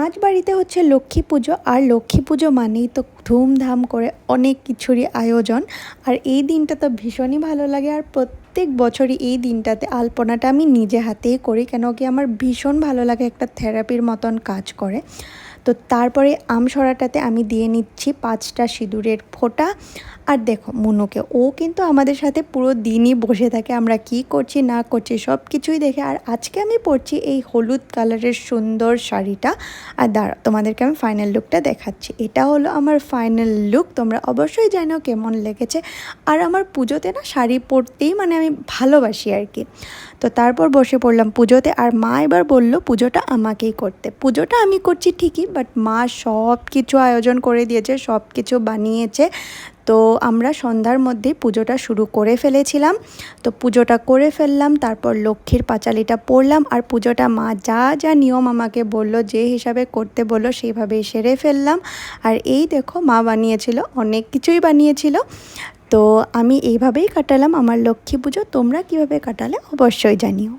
আজ বাড়িতে হচ্ছে লক্ষ্মী পুজো, আর লক্ষ্মী পুজো মানেই তো ধুমধাম করে অনেক কিছুরই আয়োজন। আর এই দিনটা তো ভীষণই ভালো লাগে, আর প্রত্যেক বছরই এই দিনটাতে আলপনাটা আমি নিজে হাতেই করি, কেন কি আমার ভীষণ ভালো লাগে, একটা থেরাপির মতন কাজ করে। তো তারপরে আমসরাটাতে আমি দিয়ে নিচ্ছি 5টা সিঁদুরের ফোঁটা। আর দেখো মুনুকে, ও কিন্তু আমাদের সাথে পুরো দিনই বসে থাকে, আমরা কি করছি না করছি সব কিছুই দেখে। আর আজকে আমি পরছি এই হলুদ কালারের সুন্দর শাড়িটা। আর দাঁড়া, তোমাদেরকে আমি ফাইনাল লুকটা দেখাচ্ছি। এটা হলো আমার ফাইনাল লুক, তোমরা অবশ্যই জানো কেমন লেগেছে। আর আমার পুজোতে না শাড়ি পরতেই মানে আমি ভালোবাসি আর কি। তো তারপর বসে পড়লাম পুজোতে, আর মা এবার বললো পুজোটা আমাকেই করতে। পুজোটা আমি করছি ঠিকই, বাট মা সব কিছু আয়োজন করে দিয়েছে, সব কিছু বানিয়েছে। তো আমরা সন্ধ্যার মধ্যেই পুজোটা শুরু করে ফেলেছিলাম। তো পুজোটা করে ফেললাম, তারপর লক্ষ্মীর পাঁচালিটা পড়লাম, আর পুজোটা মা যা যা নিয়ম আমাকে বললো, যে হিসাবে করতে বললো সেইভাবেই সেরে ফেললাম। আর এই দেখো মা বানিয়েছিল, অনেক কিছুই বানিয়েছিল। তো আমি এইভাবেই কাটালাম আমার লক্ষ্মী পুজো। তোমরা কীভাবে কাটালে অবশ্যই জানিও।